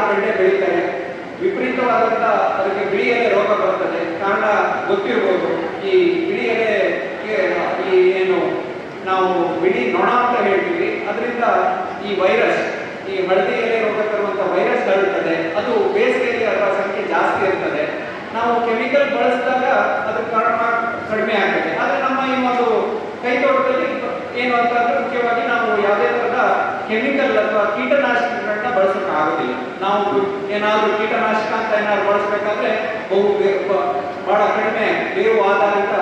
ಬೆಂಡೆ ಬೆಳೀತಾರೆ, ವಿಪರೀತವಾದಂಥ ಅದಕ್ಕೆ ಬಿಳಿ ಎಲೆ ರೋಗ ಬರ್ತದೆ. ಕಾರಣ ಗೊತ್ತಿರ್ಬೋದು, ಈ ಬಿಳಿ ಎಲೆ ಈ ಏನು ನಾವು ಬಿಳಿ ನೊಣ ಅಂತ ಹೇಳ್ತೀವಿ, ಅದರಿಂದ ಈ ವೈರಸ್, ಈ ಹಳದಿ ಎಲೆ ರೋಗ ತರುವಂಥ ವೈರಸ್ ಹರಡುತ್ತದೆ. ಅದು ಬೇಸಿಗೆಯಲ್ಲಿ ಅದರ ಸಂಖ್ಯೆ ಜಾಸ್ತಿ ಇರ್ತದೆ. ನಾವು ಕೆಮಿಕಲ್ ಬಳಸಿದಾಗ ಅದ್ರ ಕಾರಣ ಕಡಿಮೆ ಆಗ್ತದೆ. ಆದರೆ ನಮ್ಮ ಈ ಒಂದು ಕೈತೋಟದಲ್ಲಿ ಏನು ಅಂತಂದ್ರೆ ಮುಖ್ಯವಾಗಿ ನಾವು ಯಾವುದೇ ಥರದ ಕೆಮಿಕಲ್ ಅಥವಾ ಕೀಟನಾಶಕಗಳನ್ನ ಬಳಸೋಕ್ಕಾಗೋದಿಲ್ಲ. ನಾವು ಏನಾದರೂ ಕೀಟನಾಶಕ ಅಂತ ಏನಾದ್ರು ಬಳಸಬೇಕಾದ್ರೆ ಬಹಳ ಕಡಿಮೆ ಬೇವು ಆಧಾರಿತ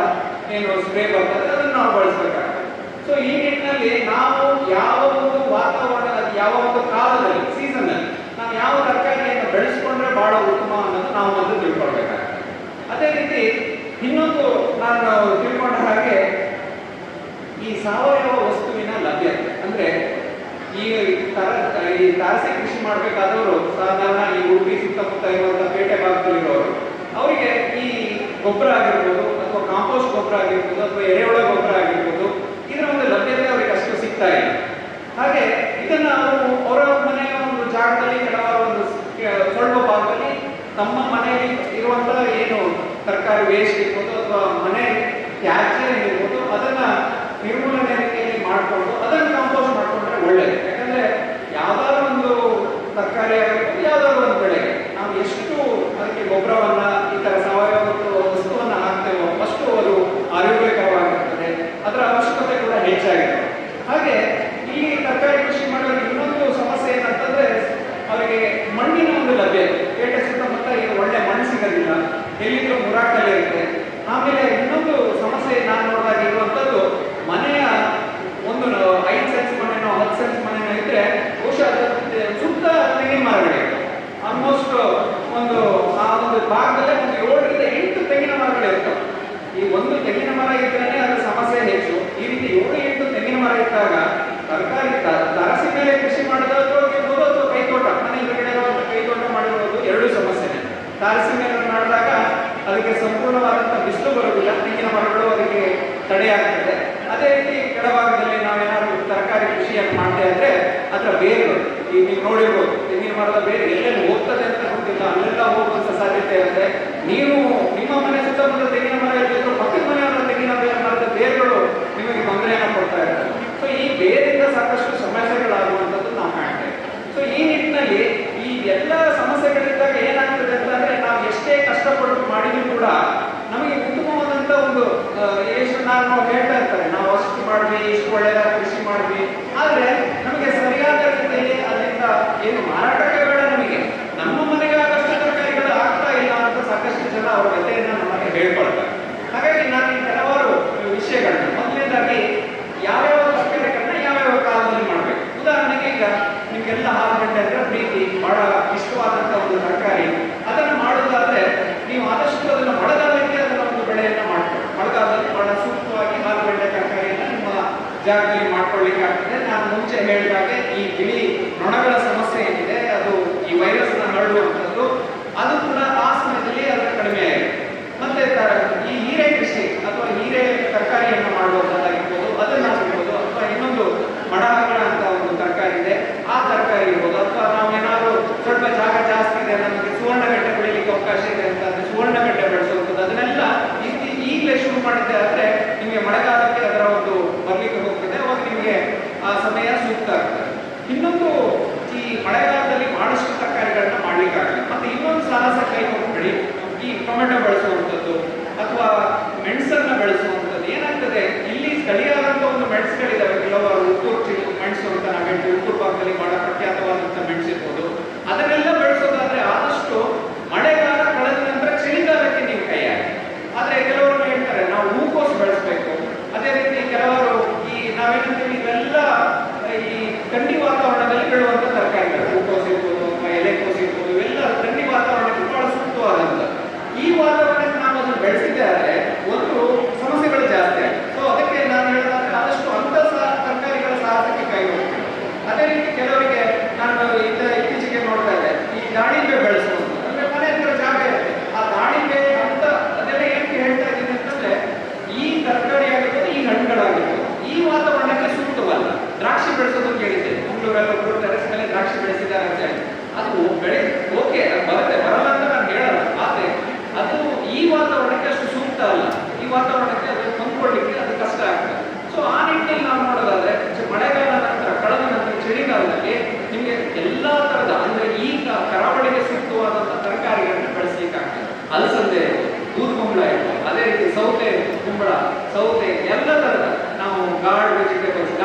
ಏನು ಸ್ಪ್ರೇ ಬರ್ತದೆ ಅದನ್ನು ನಾವು ಬಳಸಬೇಕಾಗ್ತದೆ. ಸೊ ಈ ನಿಟ್ಟಿನಲ್ಲಿ ನಾವು ಯಾವ ಒಂದು ವಾತಾವರಣ, ಯಾವ ಒಂದು ಕಾಲದಲ್ಲಿ, ಸೀಸನ್ನಲ್ಲಿ ನಾವು ಯಾವ ತರಕಾರಿಯನ್ನು ಬೆಳೆಸ್ಕೊಂಡ್ರೆ ಬಹಳ ಉತ್ತಮ ಅನ್ನೋದು ನಾವು ಮೊದಲು ತಿಳ್ಕೊಳ್ಬೇಕಾಗ್ತದೆ. ಅದೇ ರೀತಿ ಇನ್ನೊಂದು ನಾನು ತಿಳ್ಕೊಂಡ ಹಾಗೆ ಈ ಸಾವಯವ ವಸ್ತುವಿನ ಲಭ್ಯತೆ ಅಂದ್ರೆ ಈ ತಾರಸಿ ಕೃಷಿ ಮಾಡಬೇಕಾದವರು ಸಾಧಾರಣ ಈ ಉಡುಪಿ ಸುತ್ತಮುತ್ತ ಇರುವಂತಹ ಪೇಟೆ ಭಾಗದಲ್ಲಿರೋರು, ಅವರಿಗೆ ಈ ಗೊಬ್ಬರ ಆಗಿರ್ಬೋದು ಅಥವಾ ಕಾಂಪೋಸ್ಟ್ ಗೊಬ್ಬರ ಆಗಿರ್ಬೋದು ಅಥವಾ ಎರೆಹುಳ ಗೊಬ್ಬರ ಆಗಿರ್ಬೋದು, ಇದರ ಒಂದು ಲಭ್ಯತೆ ಅವರಿಗೆ ಅಷ್ಟು ಸಿಗ್ತಾ ಇಲ್ಲ. ಹಾಗೆ ಇದನ್ನ ಅವರ ಮನೆಯ ಒಂದು ಜಾಗದಲ್ಲಿ ಕೆಲವಾರು ಒಂದು ಸ್ವಲ್ಪ ಭಾಗದಲ್ಲಿ ತಮ್ಮ ಮನೆಯಲ್ಲಿ ಇರುವಂತಹ ಏನು ತರಕಾರಿ ವೇಸ್ಟ್ ಇರ್ಬೋದು ಅಥವಾ ಮನೆ ತ್ಯಾಜ್ಯ ಇರ್ಬೋದು ಅದನ್ನ ನಿರ್ಮೂಲನೆ ರೀತಿಯಲ್ಲಿ ಮಾಡಿಕೊಂಡು ಅದನ್ನು ಕಾಂಪೋಸ್ಟ್ ಮಾಡಿಕೊಂಡ್ರೆ ಒಳ್ಳೆಯದು. ಯಾಕಂದ್ರೆ ಯಾವ್ದಾದ್ರು ಒಂದು ತರಕಾರಿ ಆಗಿರ್ಬೋದು, ಯಾವ್ದಾದ್ರು ಒಂದು ಬೆಳೆಗೆ ನಾವು ಎಷ್ಟು ಅದಕ್ಕೆ ಗೊಬ್ಬರವನ್ನ ಈ ತರ ಸಾವಯವ ವಸ್ತುವನ್ನ ಹಾಕ್ತೇವೋ ಅಷ್ಟು ಅದು ಆರೋಗ್ಯಕರವಾಗಿರ್ತದೆ, ಅದರ ಅವಶ್ಯಕತೆ ಕೂಡ ಹೆಚ್ಚಾಗಿರ್ತದೆ. ಹಾಗೆ ಈ ತರಕಾರಿ ಕೃಷಿ ಮಾಡೋರಿಗೆ ಇನ್ನೊಂದು ಸಮಸ್ಯೆ ಏನಂತಂದ್ರೆ ಅವರಿಗೆ ಮಣ್ಣಿನ ಒಂದು ಲಭ್ಯತೆ. ಪೇಟೆ ಸುತ್ತಮುತ್ತ ಈಗ ಒಳ್ಳೆ ಮಣ್ಣು ಸಿಗೋದಿಲ್ಲ, ಎಲ್ಲಿದ್ರು ಮುರಾಕಲ್ಲೇ ಇರುತ್ತೆ. ಆಮೇಲೆ ಇನ್ನೊಂದು ಸಮಸ್ಯೆ ನಾನು ನೋಡಿದಾಗ ಇರುವಂಥದ್ದು, ಮನೆಯ ಒಂದು 5 ಸೆನ್ಸ್ ಮನೆನೋ 10 ಸೆನ್ಸ್ ಮನೆನೋ ಇದ್ರೆ ಬಹುಶಃ ಸುತ್ತ ತೆಂಗಿನ ಮರಗಳಿವೆ. ಆಲ್ಮೋಸ್ಟ್ ಆ ಒಂದು ಭಾಗದಲ್ಲೇ ಒಂದು 7ರಿಂದ 8 ತೆಂಗಿನ ಮರಗಳಿರ್ತವೆ. ಈ ಒಂದು ತೆಂಗಿನ ಮರ ಇದ್ದರೆ ಅದರ ಸಮಸ್ಯೆ ಹೆಚ್ಚು. ಈ ರೀತಿ 7-8 ತೆಂಗಿನ ಮರ ಇದ್ದಾಗ ತರಕಾರಿ ತರಸಿ ಮೇಲೆ ಕೃಷಿ ಮಾಡಿರೋದು ಆಗಿರ್ಬೋದು ಅಥವಾ ಕೈತೋಟ ಮನೆ ಎದುರುಗಡೆ ಕೈತೋಟ ಮಾಡಿರೋದು ಎರಡೂ ಸಮಸ್ಯೆನೆ. ತಾರಸಿ ಮೇಲೆ ಮಾಡಿದಾಗ ಅದಕ್ಕೆ ಸಂಪೂರ್ಣವಾದಂಥ ಬಿಸಿಲು ಬರೋದಿಲ್ಲ, ತೆಂಗಿನ ಮರಗಳು ಅದಕ್ಕೆ ತಡೆಯಾಗ್ತದೆ. ಅದೇ ರೀತಿ ಕೆಳಭಾಗದಲ್ಲಿ ನಾವೇನಾದ್ರು ತರಕಾರಿ ಕೃಷಿಯನ್ನು ಮಾಡ್ತಾ ಇದ್ರೆ ಅದರ ಬೇರುಗಳು ಈಗ ನೀವು ನೋಡಿರ್ಬೋದು, ತೆಂಗಿನ ಮರದ ಬೇರೆ ಎಲ್ಲೆಲ್ಲಿ ಹೋಗ್ತದೆ ಅಂತ ಗೊತ್ತಿಲ್ಲ, ಅಲ್ಲೆಲ್ಲ ಹೋಗುವಂಥ ಸಾಧ್ಯತೆ ಇರುತ್ತೆ. ನೀವು ನಿಮ್ಮ ಮನೆ ಸುತ್ತಮುತ್ತ ತೆಂಗಿನ ಮರ ಇರ್ತಿದ್ರು ಪಕ್ಕದ ಮನೆಯವರ ತೆಂಗಿನ ಮರದ ಬೇರುಗಳು ನಿಮಗೆ ತೊಂದರೆಯನ್ನು ಕೊಡ್ತಾ ಇರ್ತದೆ. ಸೊ ಈ ಬೇರಿಂದ ಸಾಕಷ್ಟು ಸಮಸ್ಯೆಗಳಾಗುವಂಥದ್ದು ನಾವು ಕಾಣ್ತೇವೆ. ಸೊ ಈ ನಿಟ್ಟಿನಲ್ಲಿ ಈ ಎಲ್ಲ ಸಮಸ್ಯೆಗಳಿದ್ದಾಗ ಏನಾಗ್ತದೆ ಅಂತಂದ್ರೆ ನಾವು ಎಷ್ಟೇ ಕಷ್ಟಪಟ್ಟು ಮಾಡಿದ್ರು ಕೂಡ ನಮಗೆ ಉತ್ತಮವಾದಂಥ ಒಂದು ನಾನು ಹೇಳ್ತಾ ಇರ್ತಾರೆ, ನಾವು ಅಷ್ಟು ಮಾಡ್ವಿ, ಇಷ್ಟು ಒಳ್ಳೆಯದಾದ ಕೃಷಿ ಮಾಡ್ವಿ, ಆದರೆ ನಮಗೆ ಸರಿಯಾದ ರೀತಿಯಲ್ಲಿ ಅದರಿಂದ ಏನು ಮಾರಾಟಕ್ಕೆ ಬೇಡ, ನಮಗೆ ನಮ್ಮ ಮನೆಗೆ ಆದಷ್ಟು ತರಕಾರಿಗಳು ಆಗ್ತಾ ಇಲ್ಲ ಅಂತ ಸಾಕಷ್ಟು ಜನ ಅವರ ವ್ಯಥೆಯನ್ನು ನಮಗೆ ಹೇಳ್ಕೊಳ್ತಾರೆ. ಹಾಗಾಗಿ ನಾನು ಈ ಕೆಲವಾರು ವಿಷಯಗಳನ್ನ ಮೊದಲನೇದಾಗಿ ಯಾವ್ಯಾವ ತರಕಾರಿಗಳನ್ನ ಯಾವ್ಯಾವ ಕಾಲದಲ್ಲಿ ಮಾಡಬೇಕು. ಉದಾಹರಣೆಗೆ ಈಗ ನಿಮಗೆಲ್ಲ ಆಲೂಗಡ್ಡೆ ಅಂದ್ರೆ ಪ್ರೀತಿ, ಬಹಳ ಇಷ್ಟವಾದಂಥ ಒಂದು ತರಕಾರಿ. ಅದನ್ನು ಮಾಡೋದಾದ್ರೆ ನೀವು ಆದಷ್ಟು ಅದನ್ನು ಮಳೆಗಾಲಕ್ಕೆ ಅದರ ಒಂದು ಬೆಳೆಯನ್ನು ಮಾಡ್ಕೊಳ್ಳಿ. ಮಳೆಗಾಲದಲ್ಲಿ ಬಹಳ ಸೂಕ್ತವಾಗಿ ಆಲೂಗಡ್ಡೆ ತರಕಾರಿಯನ್ನು ನಿಮ್ಮ ಜಾಗದಲ್ಲಿ ಮಾಡ್ಕೊಳ್ಳಿಕ್ಕೆ ಆಗ್ತದೆ. ನಾನು ಮುಂಚೆ ಹೇಳಿದಾಗೆ ಈ ಬಿಳಿ ನೊಣಗಳ ಸಮಸ್ಯೆ ಏನಿದೆ, ಅದು ಈ ವೈರಸ್ನ ಹರಡುವಂಥದ್ದು, ಅದು ಕೂಡ ಆ ಸಮಯದಲ್ಲಿ ಅದರ ಕಡಿಮೆ ಆಗಿದೆ. ಮತ್ತೆ ಈ ಹೀರೆ ಕೃಷಿ ಅಥವಾ ಹೀರೆ ತರಕಾರಿಯನ್ನು ಮಾಡುವಂಥದ್ದಾಗಿರ್ಬೋದು, ಅದನ್ನಾಗಿರ್ಬೋದು, ಅಥವಾ ಇನ್ನೊಂದು ಮಡಹಗಳ ಅಂತ ಒಂದು ತರಕಾರಿ ಇದೆ, ಆ ತರಕಾರಿ ಇರ್ಬೋದು, ಅಥವಾ ನಾವೇನಾದ್ರು ಸ್ವಲ್ಪ ಜಾಗ ಜಾಸ್ತಿ ಇದೆ, ನಮಗೆ ಸುವರ್ಣಗಡ್ಡೆ ಬೆಳೀಲಿಕ್ಕೆ ಅವಕಾಶ ಇದೆ ಅಂತ ಅಂದ್ರೆ ಸುವರ್ಣಗಡ್ಡೆ ಬೆಳೆಸುವಂಥದ್ದು, ಅದನ್ನೆಲ್ಲ ಈಗಲೇ ಶುರು ಮಾಡಿದ್ದೆ ಆದರೆ ನಿಮಗೆ ಮಳೆಗಾಲಕ್ಕೆ ಅದರ ಒಂದು ಬರ್ಲಿಕ್ಕೆ ಹೋಗ್ತದೆ, ಅವಾಗ ನಿಮಗೆ ಆ ಸಮಯ ಸೂಕ್ತ ಆಗ್ತದೆ. ಇನ್ನೊಂದು ಈ ಮಳೆಗಾಲದಲ್ಲಿ ಬಹಳಷ್ಟು ತರಕಾರಿಗಳನ್ನ ಮಾಡ್ಲಿಕ್ಕಾಗಲ್ಲ. ಮತ್ತೆ ಇನ್ನೊಂದು ಸಾಹಸ ಕೈ ಹೋಗ್ಬೇಡಿ, ಈ ಟೊಮೆಟೊ ಬೆಳೆಸುವಂಥದ್ದು ಅಥವಾ ಮೆಣಸನ್ನ ಬೆಳೆಸುವಂಥದ್ದು. ಏನಾಗ್ತದೆ, ಇಲ್ಲಿ ಸ್ಥಳೀಯವಾದಂಥ ಒಂದು ಮೆಣಸುಗಳಿದ್ದಾವೆ, ಕೆಲವರು ಉತ್ತೂರು ಮೆಣಸು ಅಂತ ನಾವು ಹೇಳ್ತೀವಿ, ಉತ್ತೂರು ಭಾಗದಲ್ಲಿ ಬಹಳ ಪ್ರಖ್ಯಾತವಾದಂಥ ಮೆಣಸಿರ್ಬೋದು. ಅದನ್ನೆಲ್ಲ ಬೆಳೆಸೋದಾದ್ರೆ ಆದಷ್ಟು ಮಳೆಗಾಲ ಕಳೆದ ನಂತರ ಚಳಿಗಾಲಕ್ಕೆ ನೀವು ಕೈ ಹಾಕಿ. ಆದರೆ ಕೆಲವರು ಹೇಳ್ತಾರೆ ನಾವು ಹೂಕೋಸು ಬೆಳೆಸಬೇಕು. ಅದೇ ರೀತಿ ಕೆಲವರು ಈ ನಾವೇನಂತೀವಿ ಇವೆಲ್ಲ ಈ ಥಂಡಿ ವಾತಾವರಣದಲ್ಲಿ ಬೆಳೆಯುವಂಥ ತರಕಾರಿಗಳು, ಹೂಕೋಸು ಇರ್ಬೋದು ಅಥವಾ ಎಲೆಕೋಸು ಇರ್ಬೋದು, ಇವೆಲ್ಲ ಥಂಡಿ ವಾತಾವರಣಕ್ಕೆ ಬಹಳ ಸೂಕ್ತವಾದಂಥದ್ದು. ಈ ವಾತಾವರಣ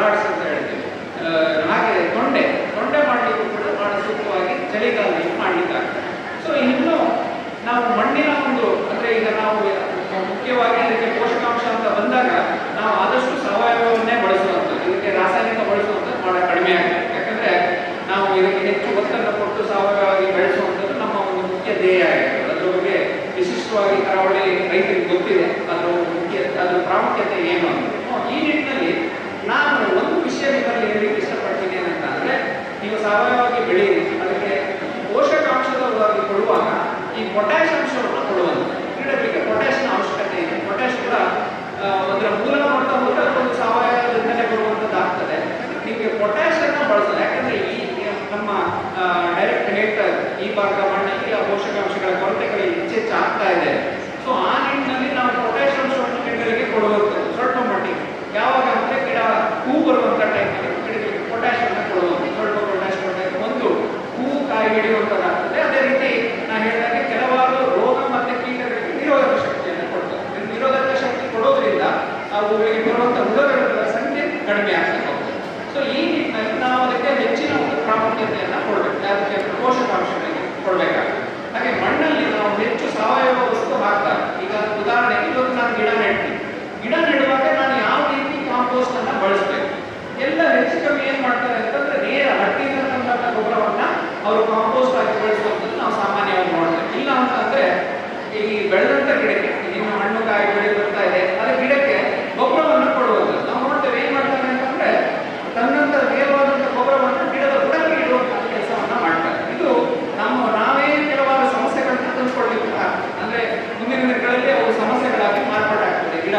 ಗಾರ್ಡ್ಸ್ ಅಂತ ಹೇಳ್ತೀವಿ. ಹಾಗೆ ತೊಂಡೆ ಮಾಡಲಿಕ್ಕೂ ಕೂಡ ಬಹಳ ಸೂಕ್ತವಾಗಿ ಚಳಿಗಾಲದಲ್ಲಿ ಮಾಡಲಿಕ್ಕಾಗ್ತದೆ. ಸೊ ಇನ್ನು ನಾವು ಮಣ್ಣಿನ ಒಂದು ಅಂದರೆ ಈಗ ನಾವು ಮುಖ್ಯವಾಗಿ ಇದಕ್ಕೆ ಪೋಷಕಾಂಶ ಅಂತ ಬಂದಾಗ ನಾವು ಆದಷ್ಟು ಸಾವಯವನ್ನೇ ಬಳಸುವಂಥದ್ದು, ಇದಕ್ಕೆ ರಾಸಾಯನಿಕ ಬಳಸುವಂಥದ್ದು ಬಹಳ ಕಡಿಮೆ ಆಗಿದೆ. ಯಾಕಂದರೆ ನಾವು ಇದಕ್ಕೆ ಹೆಚ್ಚು ಒತ್ತನ್ನು ಕೊಟ್ಟು ಸಾವಯವವಾಗಿ ಬೆಳೆಸುವಂಥದ್ದು ನಮ್ಮ ಒಂದು ಮುಖ್ಯ ಧ್ಯೇಯ ಆಗಿದೆ. ಅದರ ಬಗ್ಗೆ ವಿಶಿಷ್ಟವಾಗಿ ಕರಾವಳಿ ರೈತರಿಗೆ ಗೊತ್ತಿದೆ ಅದ್ರ ಪ್ರಾಮುಖ್ಯತೆ ಏನು ಅಂತ. ಈ ನಿಟ್ಟಿನಲ್ಲಿ ನಾನು ಒಂದು ವಿಷಯ ನಿಮ್ಮಲ್ಲಿ ಹೇಳಲಿಕ್ಕೆ ಇಷ್ಟಪಡ್ತೀನಿ ಏನಂತ ಅಂದರೆ, ನೀವು ಸಾವಯವವಾಗಿ ಬೆಳೆಯಿರಿ, ಅದಕ್ಕೆ ಪೋಷಕಾಂಶವಾಗಿ ಕೊಡುವಾಗ ಈ ಪೊಟ್ಯಾಷ್ ಅಂಶವನ್ನು ಕೊಡುವಂಥ ಗಿಡಗಳಿಗೆ ಪೊಟ್ಯಾಷಿನ ಅವಶ್ಯಕತೆ ಇದೆ. ಪೊಟ್ಯಾಷ್ ಕೂಡ ಅದರ ಮೂಲ ನೋಡ್ತಾ ಹೋದರೆ ಅದೊಂದು ಸಾವಯವದಿಂದಲೇ ಬರುವಂಥದ್ದು ಆಗ್ತದೆ. ನಿಮಗೆ ಪೊಟ್ಯಾಷನ್ನು ಬಳಸೋದು, ಯಾಕಂದರೆ ಈ ನಮ್ಮ ಡೈರೆಕ್ಟ್ ಹೇಳ್ತಾರೆ ಈ ಭಾಗದ ಮಣ್ಣಿಗೆ ಆ ಪೋಷಕಾಂಶಗಳ ಕೊರತೆಗಳು ಹೆಚ್ಚೆಚ್ಚು ಆಗ್ತಾ ಇದೆ. ಸೊ ಆ ನಿಟ್ಟಿನಲ್ಲಿ ನಾವು ಪೊಟ್ಯಾಷ್ ಅಂಶವನ್ನು ಗಿಡಗಳಿಗೆ ಕೊಡುವಂಥದ್ದು ಸ್ವಲ್ಪ ಮಟ್ಟಿಗೆ. ಯಾವಾಗ ಅಂದರೆ ಗಿಡ ಹೂ ಬರುವಂಥ ಟೈಮಲ್ಲಿ ಗಿಡಗಳಿಗೆ ಪೊಟ್ಯಾಷನ್ನು ಕೊಡುವಂಥದ್ದು, ಸ್ವಲ್ಪ ಪೊಟ್ಯಾಷ್ ಕೊಡಬೇಕು. ಒಂದು ಹೂವು ಕಾಯಿ ಹಿಡಿಯುವಂಥದ್ದಾಗ್ತದೆ. ಅದೇ ರೀತಿ ನಾನು ಹೇಳಿದಾಗೆ ಕೆಲವಾರು ರೋಗ ಮತ್ತು ಕೀಟಗಳಿಗೆ ನಿರೋಧಕ ಶಕ್ತಿಯನ್ನು ಕೊಡ್ತದೆ. ನಿರೋಧಕ ಶಕ್ತಿ ಕೊಡೋದ್ರಿಂದ ಅವುಗಳಿಗೆ ಬರುವಂಥ ಹುಳುಗಳ ಸಂಖ್ಯೆ ಕಡಿಮೆ ಆಗ್ತಾ ಹೋಗ್ತದೆ. ಸೊ ಈ ನಿಟ್ಟಿನಲ್ಲಿ ನಾವು ಅದಕ್ಕೆ ಹೆಚ್ಚಿನ ಒಂದು ಪ್ರಾಮುಖ್ಯತೆಯನ್ನು ಕೊಡಬೇಕು, ಅದಕ್ಕೆ ಪೋಷಕಾಂಶಗಳಿಗೆ ಕೊಡಬೇಕಾಗ್ತದೆ. ಹಾಗೆ ಮಣ್ಣಲ್ಲಿ ನಾವು ಹೆಚ್ಚು ಸಾವಯವ ವಸ್ತು ಹಾಕ್ತಾರೆ. ಈಗ ಉದಾಹರಣೆಗೆ ಇವತ್ತು ನಾನು ಗಿಡ ನೆಡ್ತೀನಿ, ಗಿಡ ನೆಡುವಾಗ ನಾನು ಯಾವ ರೀತಿ ಕಾಂಪೋಸ್ಟ್ ಅನ್ನು ಬಳಸಬೇಕು. ಎಲ್ಲ ಹೆಚ್ಚು ಕಮ್ಮಿ ಏನು ಮಾಡ್ತಾರೆ ಅಂತಂದ್ರೆ ನೇರ ಹಟ್ಟಿಯಿಂದ ತಂದಂಥ ಗೊಬ್ಬರವನ್ನ ಅವರು ಕಾಂಪೋಸ್ಟ್ ಆಗಿ ಬಳಸುವಂಥದ್ದು ನಾವು ಸಾಮಾನ್ಯವಾಗಿ ನೋಡ್ತೇವೆ. ಇಲ್ಲ ಅಂತಂದ್ರೆ ಈ ಬೆಳೆದಂಥ ಗಿಡಕ್ಕೆ ಇನ್ನು ಹಣ್ಣು ಕಾಯಿ ಬೆಳೆ ಬರ್ತಾ ಇದೆ, ಅದೇ ಗಿಡಕ್ಕೆ ಗೊಬ್ಬರವನ್ನು ಕೊಡುವಂಥದ್ದು ನಾವು ನೋಡ್ತೇವೆ. ಏನ್ ಮಾಡ್ತಾರೆ ಅಂತಂದ್ರೆ ತನ್ನಂತ ನೇರವಾದಂಥ ಗೊಬ್ಬರವನ್ನು ಗಿಡದ ಬುಡಕ್ಕೆ ಇಡುವಂತಹ ಕೆಲಸವನ್ನ ಮಾಡ್ತಾರೆ. ಇದು ನಾವೇ ಕೆಲವಾರು ಸಮಸ್ಯೆಗಳನ್ನ ತಂದುಕೊಳ್ಲಿಕ್ಕೆ ಅಂದ್ರೆ ಮುಂದಿನ ದಿನಗಳಲ್ಲಿ ಅವು ಸಮಸ್ಯೆಗಳಾಗಿ ಮಾರ್ಪಾಟಾಗ್ತದೆ. ಗಿಡ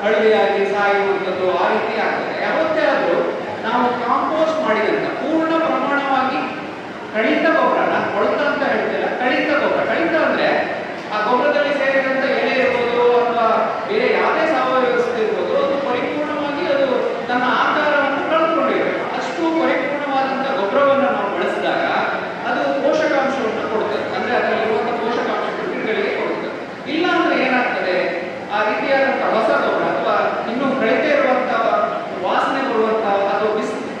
ಹಳದಿಯಾಗಿ ಸಾಯುವಂಥದ್ದು ಆ ರೀತಿ ಆಗ್ತದೆ. ಯಾವತ್ತೇ ಆದರೂ ನಾವು ಕಾಂಪೋಸ್ಟ್ ಮಾಡಿದಂಥ ಪೂರ್ಣ ಪ್ರಮಾಣವಾಗಿ ಕಳಿತ ಗೊಬ್ಬರ, ನಾನು ಕೊಳ್ತ ಅಂತ ಹೇಳ್ತಿಲ್ಲ, ಕಳಿತ ಗೊಬ್ಬರ. ಕಳಿತ ಅಂದ್ರೆ ಆ ಗೊಬ್ಬರದಲ್ಲಿ ಸೇರಿದಂಥ ಎಲೆ ಇರ್ಬೋದು ಅಥವಾ ಬೇರೆ ಯಾವುದೇ ಸಾವಯವ ವ್ಯವಸ್ಥೆ ಇರ್ಬೋದು, ಅದು ಪರಿಪೂರ್ಣವಾಗಿ ಅದು ತನ್ನ ಆಕಾರವನ್ನು ಕಳೆದುಕೊಂಡಿರಬೇಕು. ಅಷ್ಟು ಪರಿಪೂರ್ಣವಾದಂಥ ಗೊಬ್ಬರವನ್ನು ನಾವು ಬಳಸಿದಾಗ ಅದು ಪೋಷಕಾಂಶವನ್ನು ಕೊಡ್ತದೆ. ಅಂದ್ರೆ ಅದರಲ್ಲಿರುವಂಥ ಪೋಷಕಾಂಶಗಳು ಗಿಡಗಳಿಗೆ ಕೊಡ್ತದೆ. ಇಲ್ಲ ಅಂದ್ರೆ ಏನಾಗ್ತದೆ, ಆ ರೀತಿಯಾದಂಥ ಹೊಸ ಗೊಬ್ಬರ ಅಥವಾ ಇನ್ನೂ ಕಳಿತೆ ಇರುವಂತಹ ವಾಸನೆ ಬರುವಂತಹ ಅಥವಾ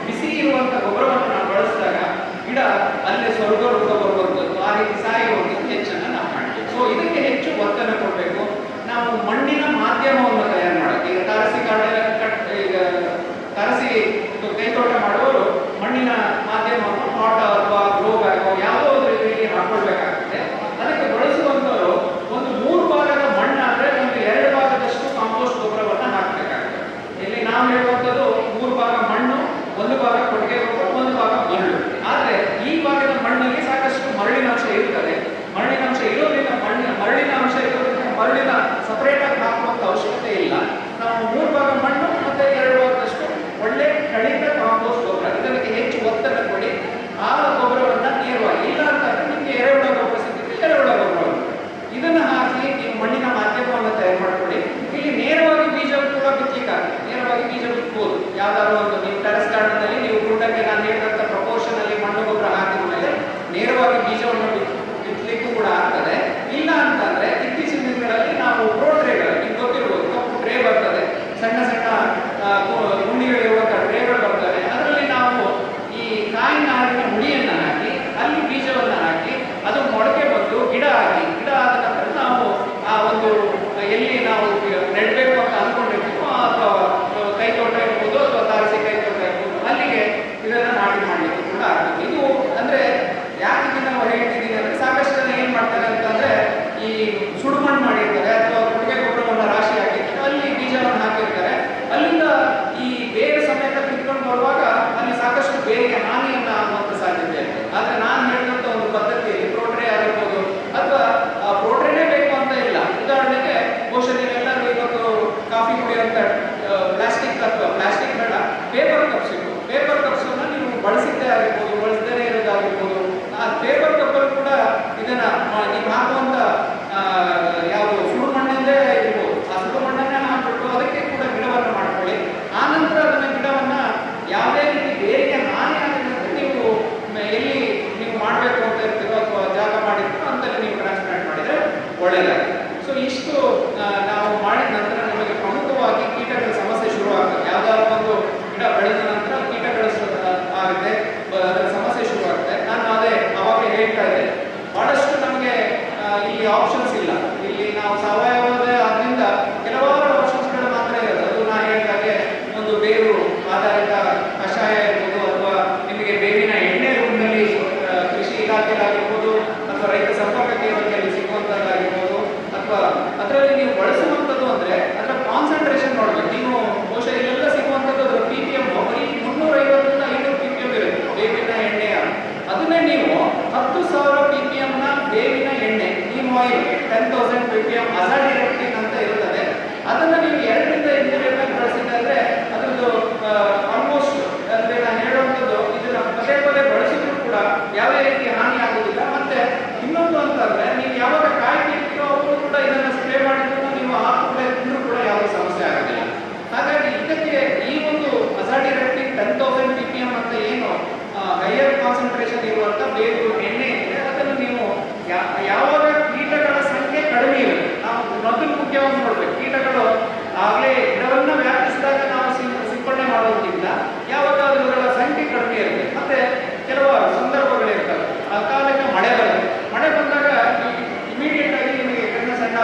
ಬಿಸಿ ಇರುವಂಥ ಗೊಬ್ಬರವನ್ನು ನಾವು ಬಳಸಿದಾಗ ಗಿಡ ಅಲ್ಲೇ ಸ್ವರ್ಗರೂಪ ಬರುವಂಥದ್ದು, ಆ ರೀತಿ ಸಾಯುವಂಥದ್ದು ಹೆಚ್ಚನ್ನು ನಾವು ಮಾಡ್ತೀವಿ. ಸೊ ಇದಕ್ಕೆ ಹೆಚ್ಚು ಒತ್ತನ್ನು ಕೊಡಬೇಕು. ನಾವು ಮಣ್ಣಿನ ಮಾಧ್ಯಮವನ್ನು ತಯಾರು ಮಾಡೋದು, ಈಗ ತಾರಸಿ ಕೈತೋಟ ಮಾಡುವವರು ಮಣ್ಣಿನ ಮಾಧ್ಯಮವನ್ನು ಪಾಟ್ ಅಥವಾ ಗ್ರೋ ಬ್ಯಾಗ್ ಯಾವುದೋ ಒಂದು ರೀತಿಯಲ್ಲಿ ಹಾಕೊಳ್ಬೇಕಾಗ್ತದೆ. ಅದಕ್ಕೆ ಬಳಸುವಂಥವರು ಒಂದು 3 ಭಾಗದ ಮಣ್ಣು ಅಂದರೆ ಒಂದು 2 ಭಾಗದಷ್ಟು ಕಾಂಪೋಸ್ಟ್ ಗೊಬ್ಬರವನ್ನು ಹಾಕಬೇಕಾಗ್ತದೆ. ಇಲ್ಲಿ ನಾವು ಹೇಳುವಂಥದ್ದು 3 ಭಾಗ ಮಣ್ಣು, 1 ಭಾಗ ಕೊಟ್ಟಿಗೆ ಗೊಬ್ಬರ, 1 ಭಾಗ ಮರಳು. ಆದರೆ ಈ ಭಾಗದ ಮಣ್ಣಲ್ಲಿ ಸಾಕಷ್ಟು ಮರಳಿನಾಂಶ ಇರುತ್ತದೆ. ಮರಳಿನಾಂಶ ಇರೋದ್ರಿಂದ ಮರಳಿನ ಸಪರೇಟ್ ಆಗಿ ಹಾಕುವಂಥ ಅವಶ್ಯಕತೆ ಇಲ್ಲ. ನಾವು 3 ಭಾಗ ಮಣ್ಣು ಮತ್ತೆ 2 ಭಾಗದಷ್ಟು ಒಳ್ಳೆ ಕಳಿತ ಕಾಂಪೋಸ್ಟ್ ಗೊಬ್ಬರ, ಇದಕ್ಕೆ ಹೆಚ್ಚು ಒತ್ತನ್ನು ಕೊಡಿ. ಆ ಗೊಬ್ಬರವನ್ನು ನೇರವಾಗಿ, ಇಲ್ಲ ಅಂತಂದ್ರೆ ನಿಮಗೆ ಎರೆಹುಳ ಗೊಬ್ಬರ ಸಿಗುತ್ತೆ, ಎರೆಹುಳ ಗೊಬ್ಬರ ಇದನ್ನು ಹಾಕಿ ನೀವು ಮಣ್ಣಿನ ಮಾಧ್ಯಮವನ್ನು ತಯಾರು ಮಾಡಿಕೊಳ್ಳಿ. ಇಲ್ಲಿ ನೇರವಾಗಿ ಬೀಜ ಕೂಡ ಬಿತ್ತಲಿಕ್ಕಾಗುತ್ತೆ, ನೇರವಾಗಿ ಬೀಜ ಬಿತ್ತಬಹುದು. ಯಾವ್ದಾದ್ರು ಒಂದು ನೀವು ಟೆರೆಸ್ ಗಾರ್ಡನ್ನಲ್ಲಿ ನೀವು ಗುಂಡಕ್ಕೆ ನಾನು ಹೇಳಿದಂಥ ಪ್ರಪೋರ್ಷನ್ ಅಲ್ಲಿ ಮಣ್ಣು ಗೊಬ್ಬರ ಹಾಕಿದ ಮೇಲೆ ನೇರವಾಗಿ ಬೀಜವನ್ನು ಬಿತ್ತಲಿಕ್ಕೂ ಕೂಡ ಆಗ್ತದೆ. ಇಲ್ಲ ಅಂತಂದ್ರೆ ಇತ್ತೀಚಿನ ದಿನಗಳಲ್ಲಿ ನಾವು ಪ್ರೋ ಟ್ರೇಗಳು, ನಿಮ್ಗೆ ಗೊತ್ತಿರ್ಬೋದು, ಕಪ್ಪು ಟ್ರೇ ಬರ್ತದೆ, ಸಣ್ಣ ಸಣ್ಣ ಗುಂಡಿಗಳಿರುವಂಥ ಟ್ರೇಗಳು ಬರ್ತವೆ. ಅದರಲ್ಲಿ ನಾವು ಈ ಕಾಯಿ ನಾರಿನ ಹುಡಿಯನ್ನು ಹಾಕಿ ಅಲ್ಲಿ ಬೀಜವನ್ನು ಹಾಕಿ ಅದು ಮೊಳಕೆ ಬಂದು ಗಿಡ ಆಗಿ, ಗಿಡ ಆದ ನಂತರ ನಾವು ಆ ಒಂದು ಎಲ್ಲಿ ನಾವು ನೆಡಬೇಕು ಅಂತ ಅಂದ್ಕೊಂಡಿರ್ತೀವೋ ಅಥವಾ ಕೈತೋಟ ಇರ್ಬೋದು ಅಥವಾ ತಾರಸಿ ಕೈತೋಟ ಇರ್ಬೋದು ಆಧಾರಿತ ಕಷಾಯ ಇರ್ಬೋದು, ಅಥವಾ ನಿಮಗೆ ಬೇವಿನ ಎಣ್ಣೆ ರೂಪದಲ್ಲಿ ಕೃಷಿ ಇಲಾಖೆಗಾಗಿರ್ಬೋದು ಅಥವಾ ರೈತ ಸಂಪರ್ಕ ಕೇಂದ್ರದಲ್ಲಿ ಸಿಗುವಂಥದ್ದಾಗಿರ್ಬೋದು, ಅಥವಾ ಅದರಲ್ಲಿ ನೀವು ಬಳಸುವಂಥದ್ದು ಅಂದರೆ ಅದರ ಕಾನ್ಸಂಟ್ರೇಷನ್ ನೋಡಬೇಕು. ನೀವು ಬಹುಶಃ ಇಲ್ಲೆಲ್ಲ ಸಿಗುವಂಥದ್ದು ಅದರ ಪಿ ಪಿ ಎಮ್ ಬರೀ 350ರಿಂದ 500 ಪಿ ಪಿ ಎಮ್ ಇರುತ್ತೆ ಬೇವಿನ ಎಣ್ಣೆಯ. ಅದನ್ನೇ ನೀವು 10,000 ಪಿ ಪಿ ಎಮ್ನ ಬೇವಿನ ಎಣ್ಣೆ, neem oil 10,000 P P M azadirachtin ಅಂತ ಇರುತ್ತದೆ. ಅದನ್ನು ನೀವು 2ರಿಂದ 8 ದಿನ ಬಳಸಿದ್ರೆ ಅದರದ್ದು ಆಲ್ಮೋಸ್ಟ್ ಅಂದರೆ ನಾನು ಹೇಳುವಂಥದ್ದು ಇದನ್ನು ಪದೇ ಪದೇ ಬಳಸಿದ್ರು ಕೂಡ ಯಾವುದೇ ರೀತಿ ಹಾನಿ ಆಗುವುದಿಲ್ಲ. ಮತ್ತೆ ಇನ್ನೊಂದು ಅಂತಂದ್ರೆ ನೀವು ಯಾವಾಗ ಕಾಯಿ ಕೀಳ್ತೀರೋ ಅವರು ಕೂಡ ಇದನ್ನು ಸ್ಪ್ರೇ ಮಾಡಿದ್ರು ನೀವು ಹಾಕುತ್ತಲೇ ತಿಂದರೂ ಕೂಡ ಯಾವುದೇ ಸಮಸ್ಯೆ ಆಗೋದಿಲ್ಲ. ಹಾಗಾಗಿ ಇದಕ್ಕೆ ಈ ಒಂದು ಅಜಾಡಿರೆಕ್ಟಿನ್ 10,000 ಪಿ ಪಿ ಎಮ್ ಅಂತ ಏನು ಹೈಯರ್ ಕಾನ್ಸಂಟ್ರೇಷನ್ ಇರುವಂಥ ಬೇವು ಎಣ್ಣೆ ಇದೆ, ಅದನ್ನು ನೀವು ಯಾವಾಗ ಕೀಟಗಳ ಸಂಖ್ಯೆ ಕಡಿಮೆ ಇರುತ್ತೆ, ನಾವು ಮೊದಲು ಮುಖ್ಯವಾಗಿ ನೋಡ್ಬೇಕು. ಕೀಟಗಳು ಆಗಲೇ ಗಿಡವನ್ನು ವ್ಯಾಪಿಸಿದಾಗ ನಾವು ಸಿಂಪಡಣೆ ಮಾಡೋದ್ರಿಂದ ಯಾವಾಗ ಅವುಗಳ ಸಂಖ್ಯೆ ಕಡಿಮೆ ಇರುತ್ತೆ. ಮತ್ತೆ ಕೆಲವು ಸಂದರ್ಭಗಳಿರ್ತವೆ, ಅಕಾಲಿಕ ಮಳೆ ಬರುತ್ತೆ. ಮಳೆ ಬಂದಾಗ ಇಮಿಡಿಯೇಟ್ ಆಗಿ ನಿಮಗೆ ಸಣ್ಣ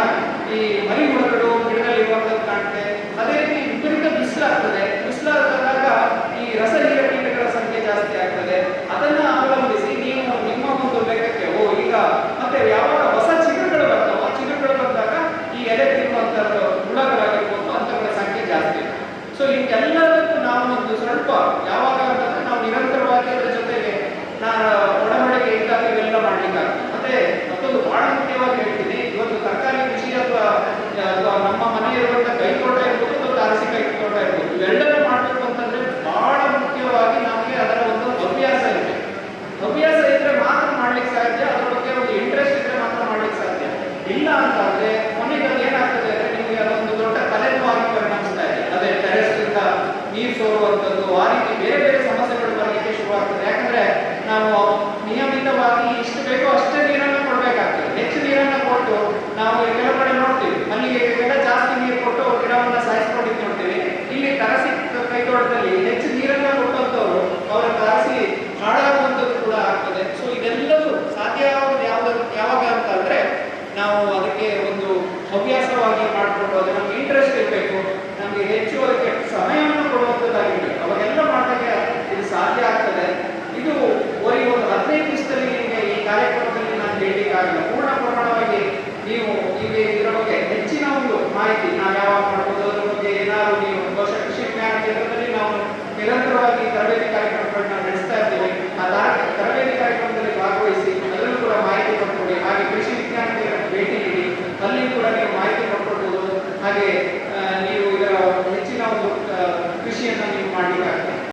ಈ ಮರಿ ಹುಳುಗಳು ಗಿಡದಲ್ಲಿರುವಂಥದ್ದು ಕಾಣುತ್ತೆ. ಅದೇ ರೀತಿ ವಿಪರೀತ ಬಿಸಿಲಾಗ್ತದೆ. ಬಿಸಿಲಾದಾಗ ಈ ರಸಹೀರ ಕೀಟಗಳ ಸಂಖ್ಯೆ ಜಾಸ್ತಿ ಆಗ್ತದೆ. ಅದನ್ನ ಅವಲಂಬಿಸಿ ನೀವು ನಿಮ್ಮ ಒಂದು ಲೆಕ್ಕಕ್ಕೆ ಈಗ ಮತ್ತೆ ಯಾವಾಗ ಹೊಸ ಚಿಗುರುಗಳು ಬರ್ತಾವೋ, ಚಿಗುರುಗಳು ಬಂದಾಗ ಈ ಎಲೆ ತಿನ್ನುವಂಥದ್ದು ಹುಳಗಳಾಗಿರ್ಬೋದು ಅಂಥಗಳ ಸಂಖ್ಯೆ ಜಾಸ್ತಿ ಇದೆ. ಸೊ ಇದೆಲ್ಲದಕ್ಕೂ ನಾವು ಒಂದು ಸ್ವಲ್ಪ ಯಾವಾಗ ಅಂತಂದ್ರೆ ನಾವು ನಿರಂತರವಾಗಿ ಅದರ ಜೊತೆಗೆ ಒಡಂಬಡಿಕೆ ಇದ್ದಾಗ ಇವೆಲ್ಲ ಮಾಡ್ಲಿಕ್ಕಾಗ್ತದೆ. ಮತ್ತೆ ಮತ್ತೊಂದು ಬಹಳ ಮುಖ್ಯವಾಗಿ ಹೇಳ್ತೀನಿ, ಇವತ್ತು ತರಕಾರಿ ಕೃಷಿ ಅಥವಾ ನಮ್ಮ ಮನೆಯಲ್ಲಿರುವಂಥ ಕೈತೋಟ ಇರ್ಬೋದು ಅಥವಾ ತಾರಸಿ ಕೈತೋಟ ಇರ್ಬೋದು, ಇವೆಲ್ಲವೂ ಮಾಡಬೇಕು ಅಂತಂದ್ರೆ ಬಹಳ ಮುಖ್ಯವಾಗಿ ನಮಗೆ ಅದರ ಒಂದು ಅಭ್ಯಾಸ ಇದೆ. ಅಭ್ಯಾಸ ಇದ್ರೆ ಮಾತ್ರ ಮಾಡ್ಲಿಕ್ಕೆ ಸಾಧ್ಯ, ಅದ್ರ ಬಗ್ಗೆ ಒಂದು ಇಂಟ್ರೆಸ್ಟ್ ಇದ್ರೆ ಮಾತ್ರ ಮಾಡ್ಲಿಕ್ಕೆ ಸಾಧ್ಯ. ಇಲ್ಲ ಅಂತಂದ್ರೆ ಕೊನೆಗೆ ಅದು ಏನಾಗ್ತದೆ ಅಂದ್ರೆ ನಿಮಗೆ ಅದೊಂದು ದೊಡ್ಡ ತಲೆನೋವಾಗಿ ಪರಿಣಮಿಸ್ತಾ ಇದೆ. ಅದೇ ಟೆರೆಸ್ನಿಂದ ನೀರು ಸೋರುವಂಥದ್ದು, ಆ ರೀತಿ ಬೇರೆ ಬೇರೆ ಸಮಸ್ಯೆಗಳು ಬರಲಿಕ್ಕೆ ಶುರುವಾಗ್ತದೆ. ಯಾಕಂದ್ರೆ ನಾವು ನಿಯಮಿತವಾಗಿ ಇಷ್ಟು ಬೇಕೋ ಅಷ್ಟೇ ನೀರನ್ನು ಕೊಡಬೇಕಾಗ್ತದೆ. ಹೆಚ್ಚು ನೀರನ್ನು ಕೊಟ್ಟು ನಾವು ಕೆಲವು ಕಡೆ ನೋಡ್ತೀವಿ, ಮಲ್ಲಿಗೆಗೆಲ್ಲ ಜಾಸ್ತಿ ನೀರು ಕೊಟ್ಟು ಗಿಡವನ್ನು ಸಾಯಿಸ್ಕೊಂಡಿದ್ದು ನೋಡ್ತೀವಿ. ಇಲ್ಲಿ ತರಸಿ ಕೈತೋಟದಲ್ಲಿ ಹೆಚ್ಚು ನೀರನ್ನು ಕೊಟ್ಟಂಥವ್ರು ಅವರ ತರಸಿ ಹಾಳಾಗುವಂಥದ್ದು ಕೂಡ ಆಗ್ತದೆ. ಸೊ ಇದೆಲ್ಲವೂ ಸಾಧ್ಯ ಆಗೋದು ಯಾವಾಗ ಅಂತ ಅಂದ್ರೆ ನಾವು ಅದಕ್ಕೆ ಒಂದು ಹವ್ಯಾಸವಾಗಿ ಮಾಡಿಕೊಂಡು ಅದು ನಮ್ಗೆ ಇಂಟ್ರೆಸ್ಟ್ ಇರಬೇಕು, ನಮಗೆ ಹೆಚ್ಚು ಅದಕ್ಕೆ ಸಮಯವನ್ನು ಕೊಡುವಂಥದ್ದಾಗಿರ್ಬೇಕು. ಅವಾಗೆಲ್ಲ ಮಾಡೋಕ್ಕೆ ಇದು ಸಾಧ್ಯ ಆಗ್ತದೆ. ಇದು ಬರೀ ಒಂದು 15 ದಿವಸದಲ್ಲಿ ನಿಮಗೆ ಈ ಕಾರ್ಯಕ್ರಮದಲ್ಲಿ ನಾನು ಹೇಳಲಿಕ್ಕಾಗಲ್ಲ. ಪೂರ್ಣ ಪ್ರಮಾಣವಾಗಿ ನೀವು ಈಗ ಇದರ ಬಗ್ಗೆ ಹೆಚ್ಚಿನ ಒಂದು ಮಾಹಿತಿ ನಾವು ಯಾವಾಗ ಮಾಡ್ಬೋದು ಅದರ ಬಗ್ಗೆ ಏನಾದರೂ ನೀವು ಬಹುಶಃ ಕೃಷಿ ವಿಜ್ಞಾನ ಕೇಂದ್ರದಲ್ಲಿ ನಾವು ನಿರಂತರವಾಗಿ ತರಬೇತಿ ಕಾರ್ಯಕ್ರಮಗಳನ್ನ ನಡೆಸ್ತಾ ಇದ್ದೇವೆ. ಆ ತರಬೇತಿ ಕಾರ್ಯಕ್ರಮದಲ್ಲಿ ಭಾಗವಹಿಸಿ ಅದರಲ್ಲೂ ಕೂಡ ಮಾಹಿತಿ ಪಡ್ಕೊಳ್ಳಿ. ಹಾಗೆ ಕೃಷಿ ವಿಜ್ಞಾನ ಕೇಂದ್ರಕ್ಕೆ ಭೇಟಿ ನೀಡಿ ಅಲ್ಲಿ ಕೂಡ ನೀವು ಮಾಹಿತಿ ಪಡ್ಕೊಳ್ಬೋದು. ಹಾಗೆ